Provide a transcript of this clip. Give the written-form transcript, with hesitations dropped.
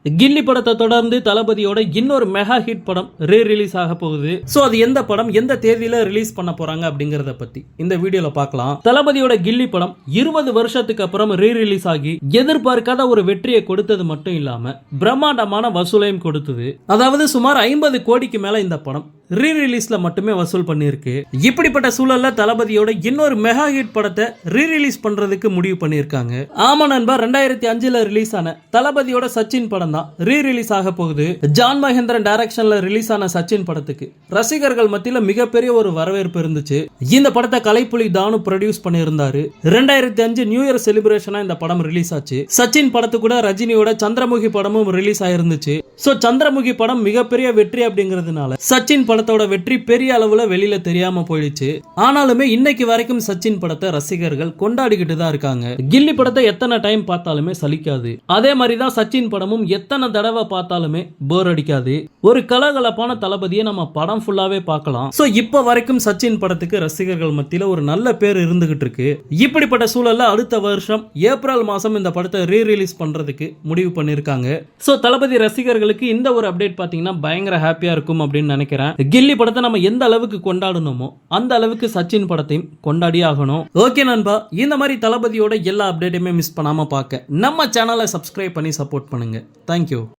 கில்லி படத்தை தொடர்ந்து தளபதியோட இன்னொரு மெகா ஹிட் படம் ரீ-ரிலீஸ் ஆக போகுது. சோ அது எந்த படம், எந்த தேதியில ரிலீஸ் பண்ண போறாங்க அப்படிங்கறத பத்தி இந்த வீடியோல பார்க்கலாம். தளபதியோட கில்லி படம் 20 வருஷத்துக்கு அப்புறம் ரீ-ரிலீஸ் ஆகி எதிர்பார்க்காத ஒரு வெற்றியை கொடுத்தது மட்டும் இல்லாம பிரம்மாண்டமான வசூலையும் கொடுத்தது. அதாவது சுமார் 50 கோடிக்கு மேல இந்த படம் ரீ-ரிலீஸ்ல மட்டுமே வசூல் பண்ணிருக்கு. இப்படிப்பட்ட சூழல்ல தளபதியோட இன்னொரு மெகா ஹிட் படத்தை ரீ-ரிலீஸ் பண்றதுக்கு முடிவு பண்ணிருக்காங்க. ஆமா நண்பா, 2005ல ரிலீஸ் ஆன தளபதியோட சச்சின் படம் தான் ரீ-ரிலீஸ் ஆக போகுது. ஜான் மகேந்திரன் டைரக்ஷன்ல ரிலீஸ் ஆன சச்சின் படத்துக்கு ரசிகர்கள் மத்தியில மிகப்பெரிய ஒரு வரவேற்பு இருந்துச்சு. இந்த படத்தை கலைப்புலி தானு ப்ரொடியூஸ் பண்ணியிருந்தாரு. 2005 நியூ இயர் செலிப்ரேஷனா இந்த படம் ரிலீஸ் ஆச்சு. சச்சின் படத்து கூட ரஜினியோட சந்திரமுகி படமும் ரிலீஸ் ஆயிருந்துச்சு. சோ சந்திரமுகி படம் மிகப்பெரிய வெற்றி அப்படிங்கிறதுனால சச்சின் படத்தோட வெற்றி பெரிய அளவுல வெளியில தெரியாம போயிடுச்சு. ஆனாலுமே இன்னைக்கு வரைக்கும் சச்சின் படத்தை ரசிகர்கள் கொண்டாடிக்கிட்டு தான் இருக்காங்க. கில்லி படத்தை எத்தனை டைம் பார்த்தாலுமே சலிக்காது. அதே மாதிரி தான் சச்சின் படமும் எத்தனை தடவை பார்த்தாலுமே போர் அடிக்காது. ஒரு கலகலப்பான தளபதியை நம்ம படம் ஃபுல்லாவே பார்க்கலாம். சோ இப்ப வரைக்கும் சச்சின் படத்துக்கு ரசிகர்கள் மத்தியில ஒரு நல்ல பேர் இருந்துகிட்டு இருக்கு. இப்படிப்பட்ட சூழல்ல அடுத்த வருஷம் ஏப்ரல் மாசம் இந்த படத்தை ரீ-ரிலீஸ் பண்றதுக்கு முடிவு பண்ணிருக்காங்க. சோ தளபதி ரசிகர்களுக்கு இந்த ஒரு அப்டேட் பாத்தீங்கன்னா பயங்கர ஹாப்பியா இருக்கும் அப்படின்னு நினைக்கிறேன். கில்லி படத்தை நம்ம எந்த அளவுக்கு கொண்டாடணுமோ அந்த அளவுக்கு சச்சின் படத்தையும் கொண்டாடி ஆகணும். ஓகே நண்பா, இந்த மாதிரி தளபதியோட எல்லா அப்டேட்டையுமே மிஸ் பண்ணாம பார்க்க நம்ம சேனலை சப்ஸ்கிரைப் பண்ணி சப்போர்ட் பண்ணுங்க. தேங்க்யூ.